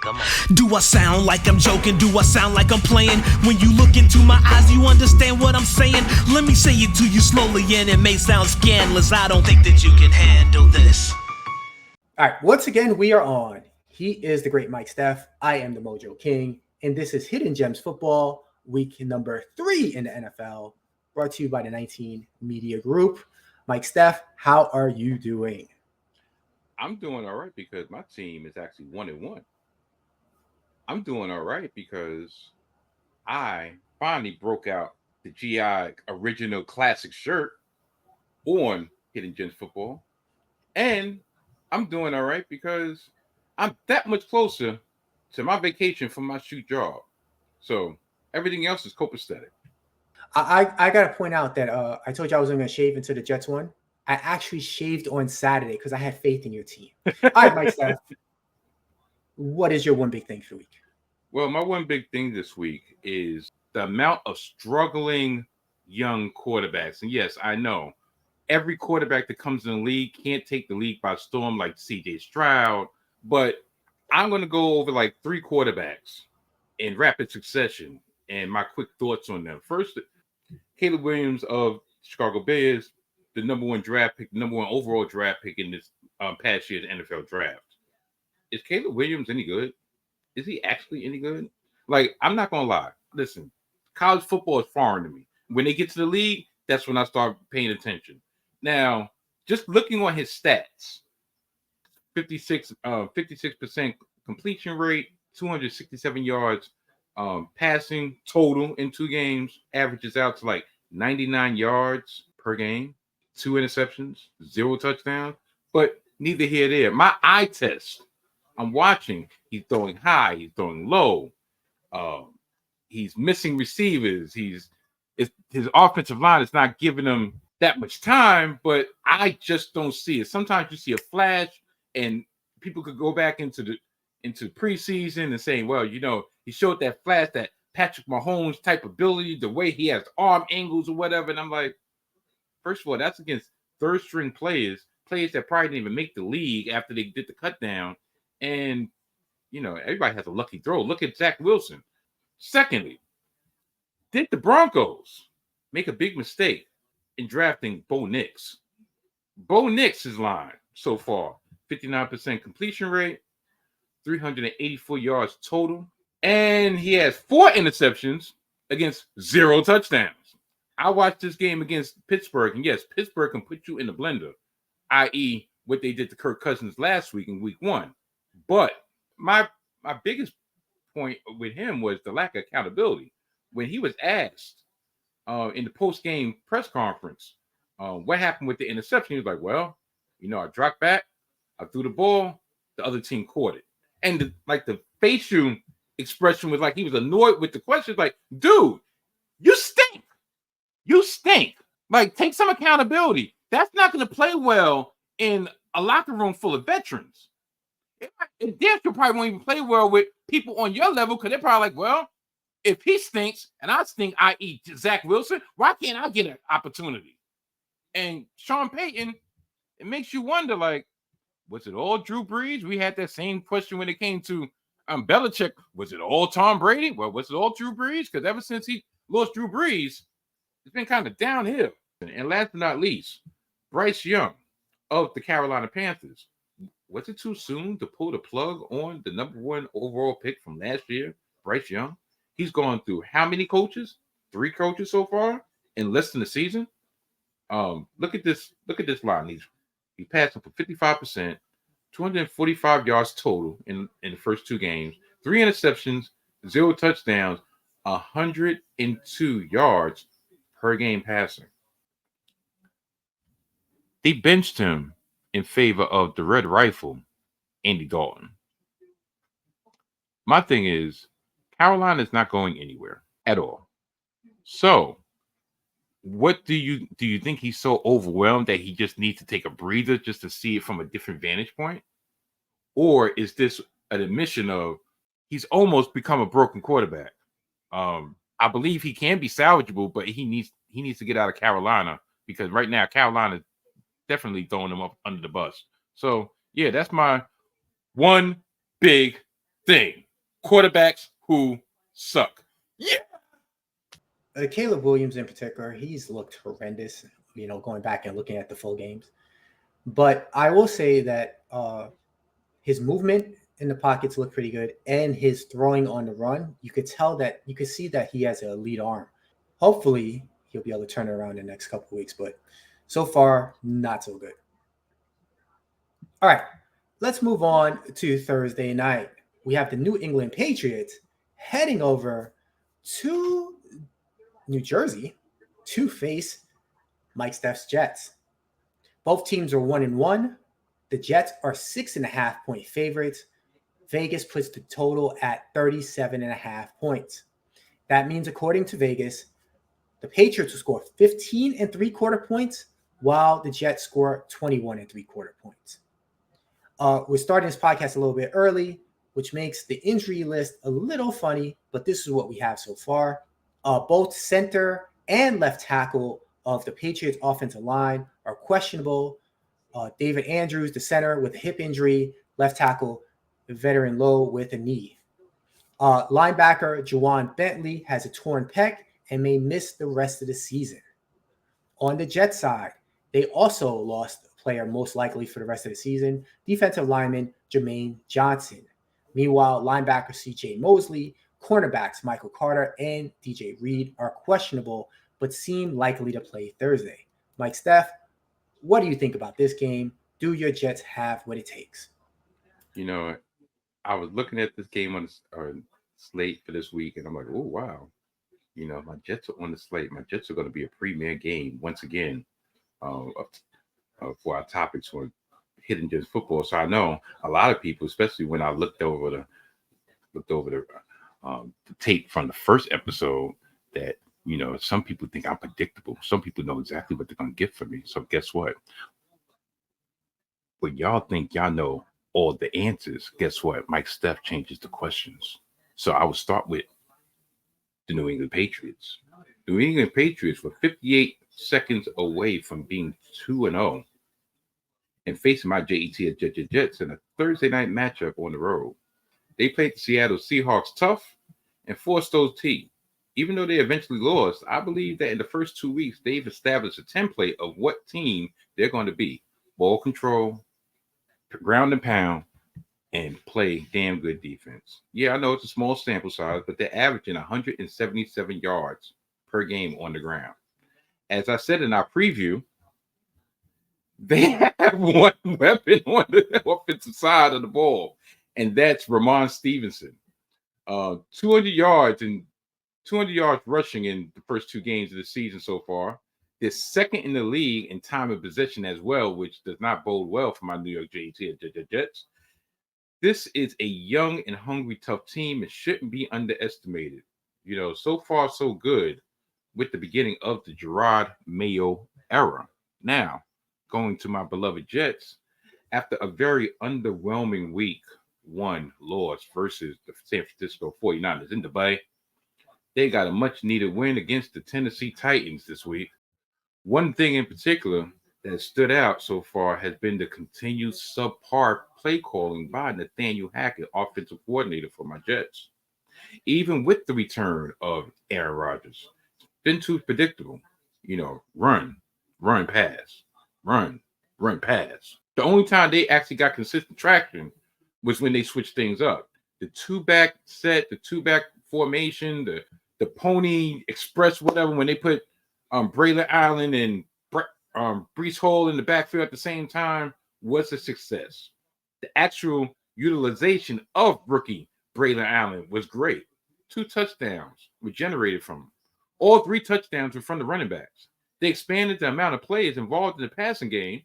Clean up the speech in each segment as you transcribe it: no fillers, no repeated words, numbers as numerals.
Come on. Do I sound like I'm joking? Do I sound like I'm playing? When you look into my eyes, you understand what I'm saying? Let me say it to you slowly, and it may sound scandalous. I don't think that you can handle this. All right, once again, we are on. He is the great Mike Steph. I am the Mojo King, and this is Hidden Gems Football, week number 3 in the NFL, brought to you by the 19 Media Group. Mike Steph, how are you doing? I'm doing all right because my team is actually 1-1. I'm doing all right because I finally broke out the GI original classic shirt on Hidden Gems Football. And I'm doing all right because I'm that much closer to my vacation from my shoot job. So everything else is copacetic. I got to point out that I told you I was going to shave into the Jets one. I actually shaved on Saturday because I had faith in your team. All right, Mike Steph, what is your one big thing for the week? Well, my one big thing this week is the amount of struggling young quarterbacks. And yes, I know every quarterback that comes in the league can't take the league by storm like CJ Stroud, but I'm going to go over like 3 quarterbacks in rapid succession and my quick thoughts on them. First, Caleb Williams of Chicago Bears, the number 1 draft pick, the number 1 overall draft pick in this past year's NFL draft. Is Caleb Williams any good? Is he actually any good? Like, I'm not going to lie. Listen, college football is foreign to me. When they get to the league, that's when I start paying attention. Now, just looking on his stats, 56% completion rate, 267 yards passing total in 2 games, averages out to like 99 yards per game, 2 interceptions, 0 touchdowns, but neither here nor there. My eye test, I'm watching, he's throwing high, he's throwing low, he's missing receivers, his offensive line is not giving him that much time, but I just don't see it. Sometimes you see a flash, and people could go back into preseason and saying, well, you know, he showed that flash, that Patrick Mahomes type ability, the way he has arm angles or whatever. And I'm like, first of all, that's against third-string players that probably didn't even make the league after they did the cut down. And, you know, everybody has a lucky throw. Look at Zach Wilson. Secondly, did the Broncos make a big mistake in drafting Bo Nix? Bo Nix's line so far, 59% completion rate, 384 yards total, and he has 4 interceptions against 0 touchdowns. I watched this game against Pittsburgh, and yes, Pittsburgh can put you in the blender, i.e. what they did to Kirk Cousins last week in week 1. But my biggest point with him was the lack of accountability. When he was asked in the post-game press conference what happened with the interception, he was like, well, you know, I dropped back, I threw the ball, the other team caught it. And the facial expression was like he was annoyed with the question. Like, dude, you stink. You stink. Like, take some accountability. That's not going to play well in a locker room full of veterans. It damn sure probably won't even play well with people on your level because they're probably like, well, if he stinks and I stink, i.e. Zach Wilson, why can't I get an opportunity? And Sean Payton, it makes you wonder, like, was it all Drew Brees? We had that same question when it came to Belichick. Was it all Tom Brady? Well, was it all Drew Brees? Because ever since he lost Drew Brees, it's been kind of downhill. And last but not least, Bryce Young of the Carolina Panthers. Was it too soon to pull the plug on the number 1 overall pick from last year, Bryce Young? He's gone through how many coaches? 3 coaches so far in less than a season. Look at this line. He's passing for 55%, 245 yards total in the first 2 games, 3 interceptions, 0 touchdowns, 102 yards per game passing. They benched him in favor of the Red Rifle, Andy Dalton. My thing is, Carolina is not going anywhere at all. So, what do you think he's so overwhelmed that he just needs to take a breather just to see it from a different vantage point? Or is this an admission of he's almost become a broken quarterback? I believe he can be salvageable, but he needs to get out of Carolina because right now Carolina is definitely throwing him up under the bus. So yeah, that's my one big thing. Quarterbacks who suck. Yeah. Caleb Williams in particular, he's looked horrendous, going back and looking at the full games. But I will say that his movement in the pockets looked pretty good, and his throwing on the run, you could see that he has a lead arm. Hopefully, he'll be able to turn it around in the next couple of weeks, but so far, not so good. All right, let's move on to Thursday night. We have the New England Patriots heading over to New Jersey to face Mike Steph's Jets. Both teams are 1-1. The Jets are 6.5-point favorites. Vegas puts the total at 37.5 points. That means, according to Vegas, the Patriots will score 15.75 points, while the Jets score 21.75 points. We're starting this podcast a little bit early, which makes the injury list a little funny, but this is what we have so far. Both center and left tackle of the Patriots offensive line are questionable. David Andrews, the center, with a hip injury. Left tackle, the veteran Lowe, with a knee. Linebacker Juwan Bentley has a torn pec and may miss the rest of the season. On the Jets side, they also lost a player most likely for the rest of the season, defensive lineman Jermaine Johnson. Meanwhile, linebacker C.J. Mosley, cornerbacks Michael Carter and DJ Reed are questionable, but seem likely to play Thursday. Mike, Steph, what do you think about this game? Do your Jets have what it takes? I was looking at this game on the slate for this week, and I'm like, oh, wow. My Jets are on the slate. My Jets are going to be a premier game once again for our topics for Hidden Gems football. So I know a lot of people, especially when I looked over the tape from the first episode, that some people think I'm predictable. Some people know exactly what they're going to get from me. So guess what? When y'all think y'all know all the answers, guess what? Mike Steph changes the questions. So I will start with the New England Patriots. The New England Patriots were 58 seconds away from being 2-0 and facing my Jets in a Thursday night matchup on the road. They played the Seattle Seahawks tough and forced those teams. Even though they eventually lost, I believe that in the first 2 weeks, they've established a template of what team they're going to be. Ball control, ground and pound, and play damn good defense. Yeah, I know it's a small sample size, but they're averaging 177 yards per game on the ground. As I said in our preview, they have one weapon on the offensive side of the ball, and that's Ramon Stevenson. 200 yards rushing in the first 2 games of the season so far. They're second in the league in time of possession as well, which does not bode well for my New York Jets. This is a young and hungry, tough team. It shouldn't be underestimated. So far so good with the beginning of the Gerard Mayo era. Now, going to my beloved Jets, after a very underwhelming week 1 loss versus the San Francisco 49ers in Dubai, they got a much-needed win against the Tennessee Titans this week. One thing in particular that stood out so far has been the continued subpar play calling by Nathaniel Hackett, offensive coordinator for my Jets. Even with the return of Aaron Rodgers, it's been too predictable. Run, pass, run, pass. The only time they actually got consistent traction was when they switched things up. The two-back set, the two-back formation, the Pony Express, whatever, when they put Braylon Allen and Breece Hall in the backfield at the same time was a success. The actual utilization of rookie Braylon Allen was great. 2 touchdowns were generated from him. All 3 touchdowns were from the running backs. They expanded the amount of players involved in the passing game,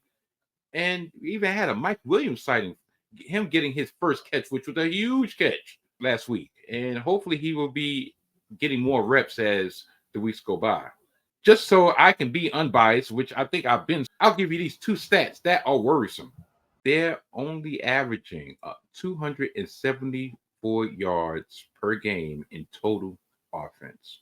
and we even had a Mike Williams sighting, him getting his first catch, which was a huge catch last week. And hopefully he will be getting more reps as the weeks go by. Just so I can be unbiased, which I think I've been, I'll give you these 2 stats that are worrisome. They're only averaging 274 yards per game in total offense.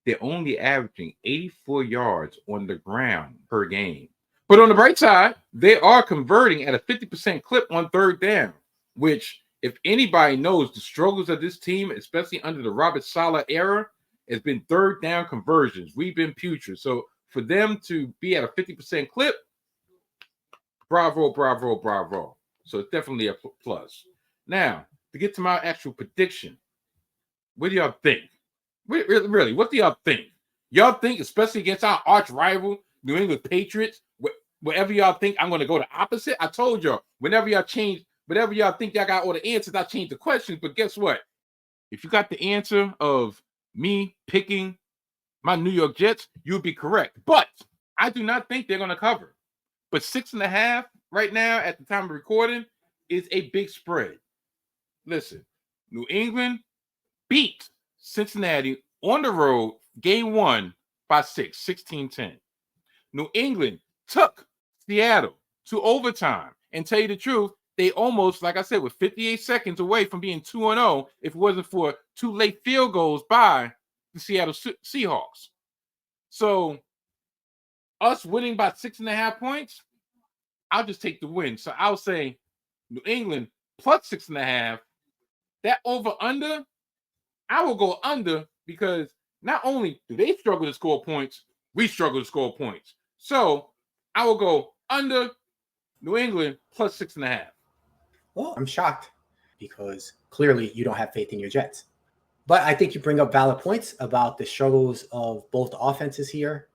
They're only averaging 84 yards on the ground per game. But on the bright side, they are converting at a 50% clip on 3rd down, which if anybody knows the struggles of this team, especially under the Robert Saleh era, has been third down conversions. We've been putrid. So for them to be at a 50% clip, bravo, bravo, bravo. So it's definitely a plus. Now, to get to my actual prediction, what do y'all think? Really, what do y'all think? Y'all think, especially against our arch rival, New England Patriots, whatever y'all think, I'm going to go the opposite? I told y'all, whenever y'all think y'all got all the answers, I change the questions. But guess what? If you got the answer of me picking my New York Jets, you'll be correct. But I do not think they're going to cover. But 6.5 right now at the time of recording is a big spread. Listen, New England beat Cincinnati on the road, game 1 by 16-10. New England took Seattle to overtime. And tell you the truth, they almost, like I said, were 58 seconds away from being 2-0 if it wasn't for 2 late field goals by the Seattle Seahawks. So us winning by 6.5 points, I'll just take the win. So I'll say New England plus 6.5. That over under, I will go under because not only do they struggle to score points, we struggle to score points. So I will go under New England plus 6.5. Well, I'm shocked because clearly you don't have faith in your Jets. But I think you bring up valid points about the struggles of both offenses here.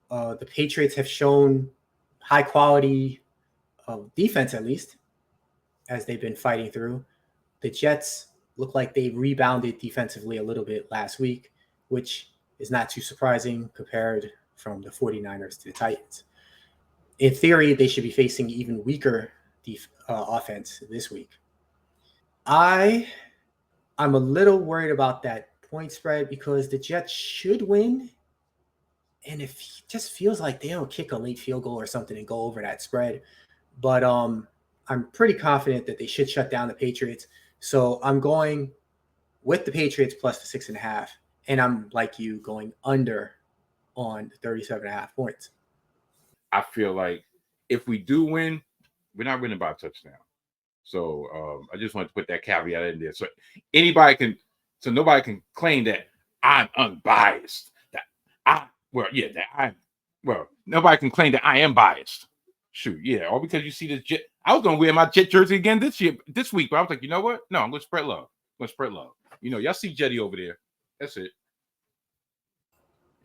The Patriots have shown high quality defense, at least, as they've been fighting through. The Jets look like they rebounded defensively a little bit last week, which is not too surprising compared from the 49ers to the Titans. In theory, they should be facing even weaker offense this week. I'm a little worried about that point spread because the Jets should win. And it just feels like they don't kick a late field goal or something and go over that spread. But I'm pretty confident that they should shut down the Patriots. So I'm going with the Patriots plus the 6.5. And I'm like you going under on 37.5 points. I feel like if we do win, we're not winning by a touchdown. So I just wanted to put that caveat in there. So nobody can claim that I'm unbiased. Nobody can claim that I am biased. Shoot, yeah, all because you see this Jet. I was gonna wear my Jet jersey again this week, but I was like, you know what? No, I'm gonna spread love. You know, y'all see Jetty over there. That's it.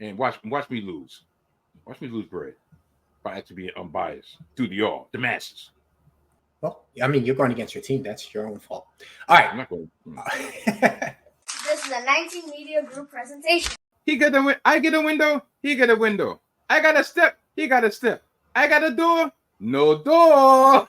And watch me lose. Watch me lose bread by actually being unbiased through the masses. Well, I mean, you're going against your team. That's your own fault. All right. I'm not going. This is a 19 Media Group presentation. He got a I get a window. He got a window. I got a step. He got a step. I got a door. No door.